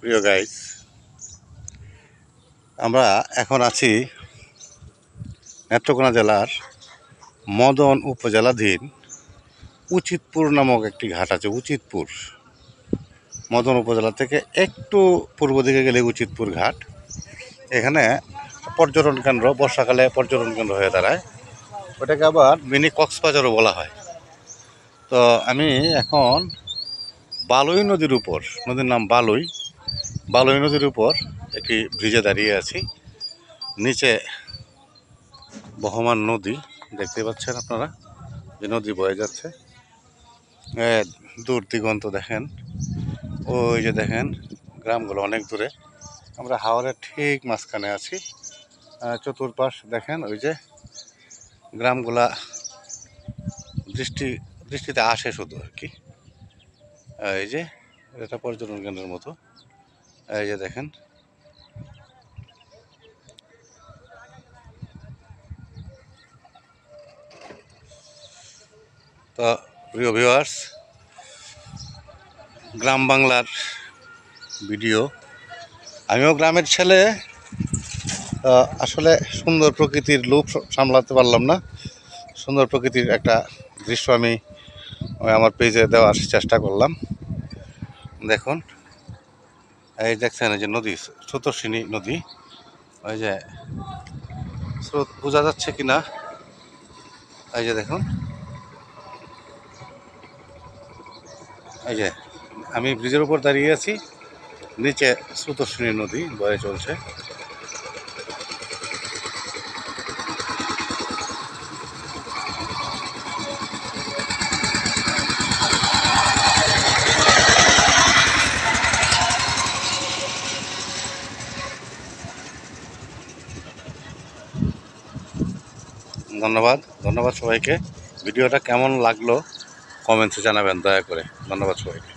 প্রিয় গাইস, আমরা এখন আছি নেত্রকোনা জেলার মদন উপজেলাধীন উচিতপুর নামক একটি ঘাট আছে। উচিতপুর মদন উপজেলা থেকে একটু পূর্ব দিকে গেলে উচিতপুর ঘাট। এখানে পর্যটন কেন্দ্র, বর্ষাকালে পর্যটন কেন্দ্র হয়ে দাঁড়ায়। ওটাকে আবার মিনি কক্সবাজারও বলা হয়। তো আমি এখন বালুই নদীর উপর, নদীর নাম বালুই নদীর উপর একটি ব্রিজে দাঁড়িয়ে আছি। নিচে বহমান নদী দেখতে পাচ্ছেন আপনারা, যে নদী বয়ে যাচ্ছে। দূর দিগন্ত দেখেন, ওই যে দেখেন গ্রামগুলো অনেক দূরে। আমরা হাওরের ঠিক মাঝখানে আছি। চতুর্পাশ দেখেন, ওই যে গ্রামগুলা দৃষ্টিতে আসে শুধু আর কি। এই যে এটা পর্যটন কেন্দ্রের মতো। এই যে দেখেন, তো প্রিয় ভিউয়ার্স, গ্রাম বাংলার ভিডিও। আমিও গ্রামের ছেলে, আসলে সুন্দর প্রকৃতির লোভ সামলাতে পারলাম না। সুন্দর প্রকৃতির একটা দৃশ্য আমি আমার পেজে দেওয়ার চেষ্টা করলাম। দেখুন, এই দেখছেন এই যে নদী, স্রোতস্বিনী নদী। ওই যে স্রোত বোঝা যাচ্ছে কিনা, এই যে দেখুন, এই যে আমি ব্রিজের উপর দাঁড়িয়ে আছি, নিচে স্রোতস্বিনী নদী বয়ে চলছে। ধন্যবাদ সবাইকে। ভিডিওটা কেমন লাগলো কমেন্টসে জানাবেন দয়া করে। ধন্যবাদ সবাইকে।